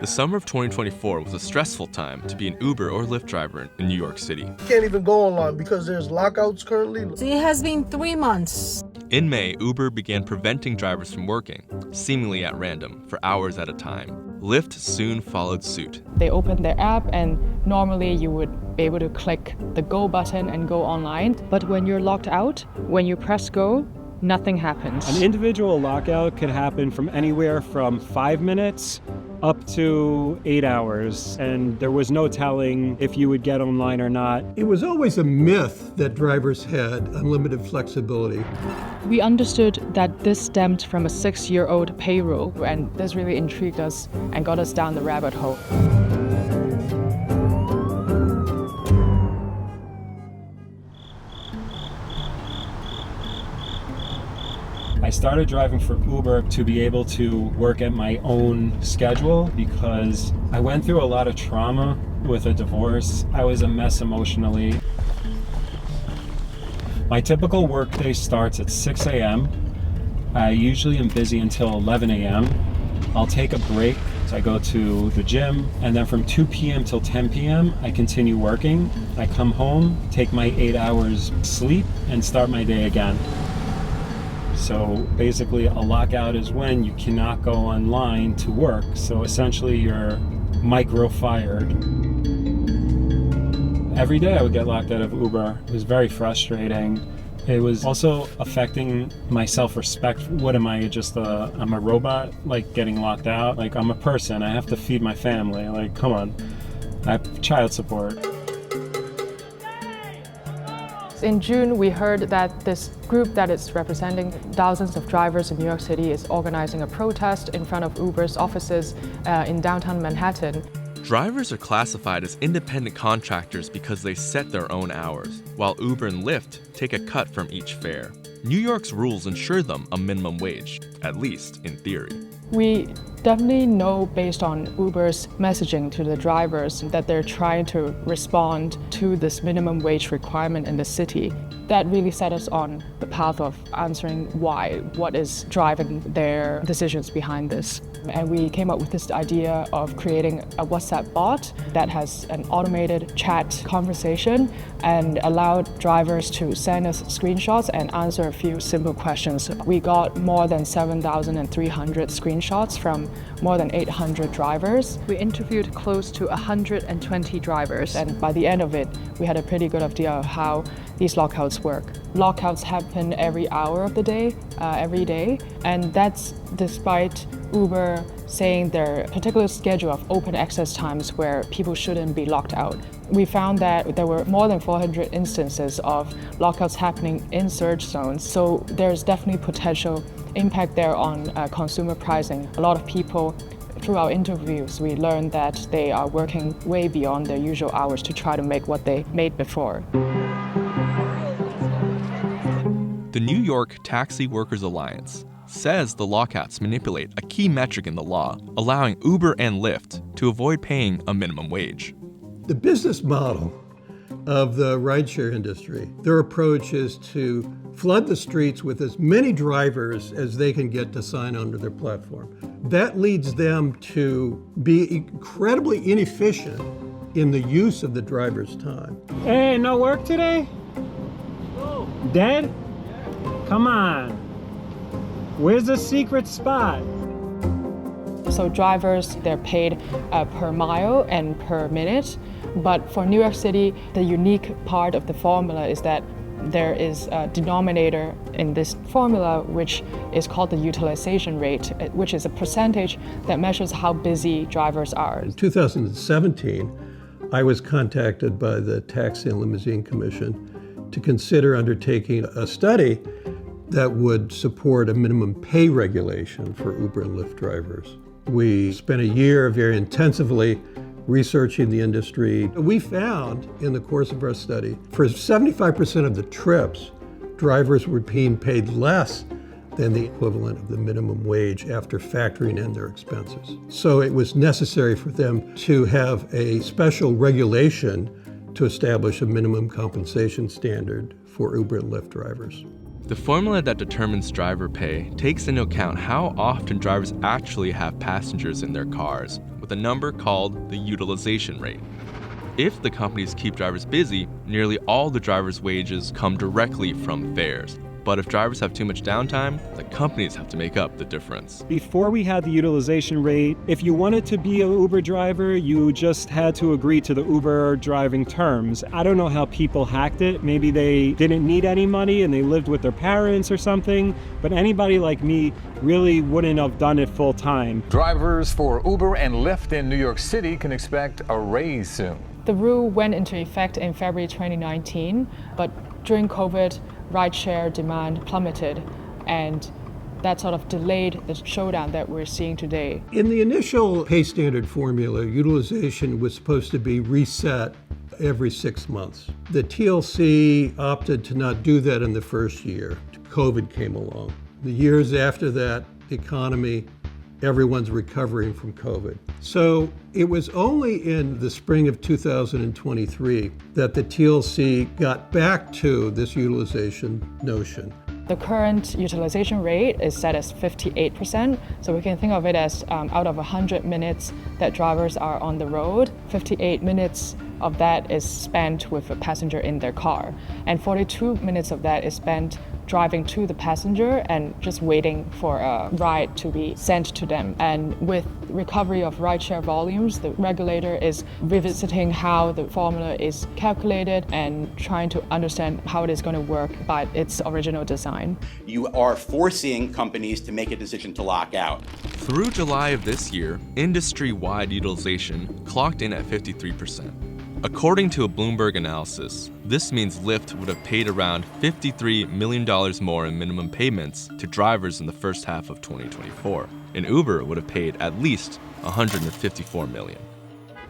The summer of 2024 was a stressful time to be an Uber or Lyft driver in New York City. Can't even go online because there's lockouts currently. It has been 3 months. In May, Uber began preventing drivers from working, seemingly at random, for hours at a time. Lyft soon followed suit. They opened their app, and normally you would be able to click the go button and go online. But when you're locked out, when you press go, nothing happens. An individual lockout could happen from anywhere from 5 minutes up to 8 hours, and there was no telling if you would get online or not. It was always a myth that drivers had unlimited flexibility. We understood that this stemmed from a 6-year-old pay rule, and this really intrigued us and got us down the rabbit hole. I started driving for Uber to be able to work at my own schedule because I went through a lot of trauma with a divorce. I was a mess emotionally. My typical workday starts at 6 a.m. I usually am busy until 11 a.m. I'll take a break, so I go to the gym, and then from 2 p.m. till 10 p.m. I continue working. I come home, take my 8 hours sleep, and start my day again. So basically a lockout is when you cannot go online to work. So essentially you're micro-fired. Every day I would get locked out of Uber. It was very frustrating. It was also affecting my self-respect. What am I, I'm a robot, like getting locked out? Like I'm a person, I have to feed my family. Like, come on, I have child support. In June, we heard that this group that is representing thousands of drivers in New York City is organizing a protest in front of Uber's offices in downtown Manhattan. Drivers are classified as independent contractors because they set their own hours, while Uber and Lyft take a cut from each fare. New York's rules ensure them a minimum wage, at least in theory. We definitely know based on Uber's messaging to the drivers that they're trying to respond to this minimum wage requirement in the city. That really set us on the path of answering why, what is driving their decisions behind this. And we came up with this idea of creating a WhatsApp bot that has an automated chat conversation and allowed drivers to send us screenshots and answer a few simple questions. We got more than 7,300 screenshots from more than 800 drivers. We interviewed close to 120 drivers, and by the end of it, we had a pretty good idea of how these lockouts work. Lockouts happen every hour of the day, every day, and that's despite Uber saying their particular schedule of open access times where people shouldn't be locked out. We found that there were more than 400 instances of lockouts happening in surge zones, so there's definitely potential impact there on consumer pricing. A lot of people, through our interviews, we learned that they are working way beyond their usual hours to try to make what they made before. The New York Taxi Workers Alliance says the lockouts manipulate a key metric in the law, allowing Uber and Lyft to avoid paying a minimum wage. The business model of the rideshare industry, their approach is to flood the streets with as many drivers as they can get to sign onto their platform. That leads them to be incredibly inefficient in the use of the driver's time. Hey, no work today? No. Dead? Come on. Where's the secret spot? So drivers, they're paid per mile and per minute. But for New York City, the unique part of the formula is that there is a denominator in this formula which is called the utilization rate, which is a percentage that measures how busy drivers are. In 2017, I was contacted by the Taxi and Limousine Commission to consider undertaking a study that would support a minimum pay regulation for Uber and Lyft drivers. We spent a year very intensively researching the industry. We found in the course of our study, for 75% of the trips, drivers were being paid less than the equivalent of the minimum wage after factoring in their expenses. So it was necessary for them to have a special regulation to establish a minimum compensation standard for Uber and Lyft drivers. The formula that determines driver pay takes into account how often drivers actually have passengers in their cars, with a number called the utilization rate. If the companies keep drivers busy, nearly all the drivers' wages come directly from fares. But if drivers have too much downtime, the companies have to make up the difference. Before we had the utilization rate, if you wanted to be an Uber driver, you just had to agree to the Uber driving terms. I don't know how people hacked it. Maybe they didn't need any money and they lived with their parents or something. But anybody like me really wouldn't have done it full time. Drivers for Uber and Lyft in New York City can expect a raise soon. The rule went into effect in February 2019, but during COVID, rideshare demand plummeted, and that sort of delayed the showdown that we're seeing today. In the initial pay standard formula, utilization was supposed to be reset every 6 months. The TLC opted to not do that in the first year. COVID came along. The years after that, the economy, everyone's recovering from COVID. So it was only in the spring of 2023 that the TLC got back to this utilization notion. The current utilization rate is set as 58%, so we can think of it as out of 100 minutes that drivers are on the road, 58 minutes of that is spent with a passenger in their car, and 42 minutes of that is spent driving to the passenger and just waiting for a ride to be sent to them. And with recovery of rideshare volumes, the regulator is revisiting how the formula is calculated and trying to understand how it is going to work by its original design. You are forcing companies to make a decision to lock out. Through July of this year, industry-wide utilization clocked in at 53%. According to a Bloomberg analysis, this means Lyft would have paid around $53 million more in minimum payments to drivers in the first half of 2024, and Uber would have paid at least $154 million.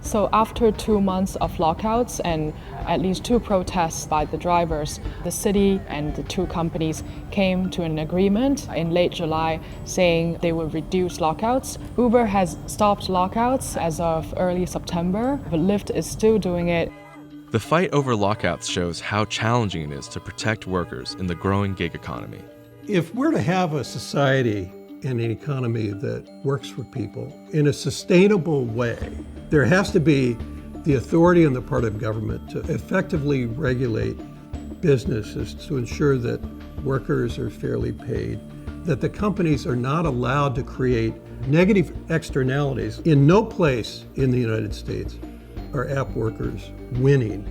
So after 2 months of lockouts and at least 2 protests by the drivers, the city and the 2 companies came to an agreement in late July saying they would reduce lockouts. Uber has stopped lockouts as of early September, but Lyft is still doing it. The fight over lockouts shows how challenging it is to protect workers in the growing gig economy. If we're to have a society and an economy that works for people in a sustainable way, there has to be the authority on the part of government to effectively regulate businesses to ensure that workers are fairly paid, that the companies are not allowed to create negative externalities. In no place in the United States are app workers winning.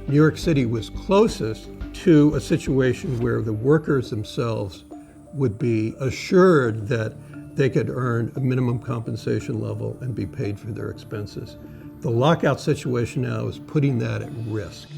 New York City was closest to a situation where the workers themselves would be assured that they could earn a minimum compensation level and be paid for their expenses. The lockout situation now is putting that at risk.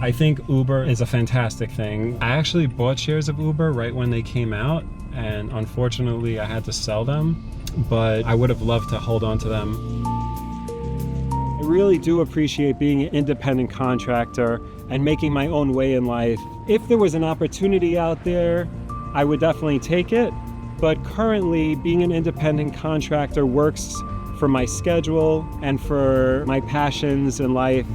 I think Uber is a fantastic thing. I actually bought shares of Uber right when they came out, and unfortunately I had to sell them, but I would have loved to hold on to them. I really do appreciate being an independent contractor and making my own way in life. If there was an opportunity out there, I would definitely take it. But currently, being an independent contractor works for my schedule and for my passions in life.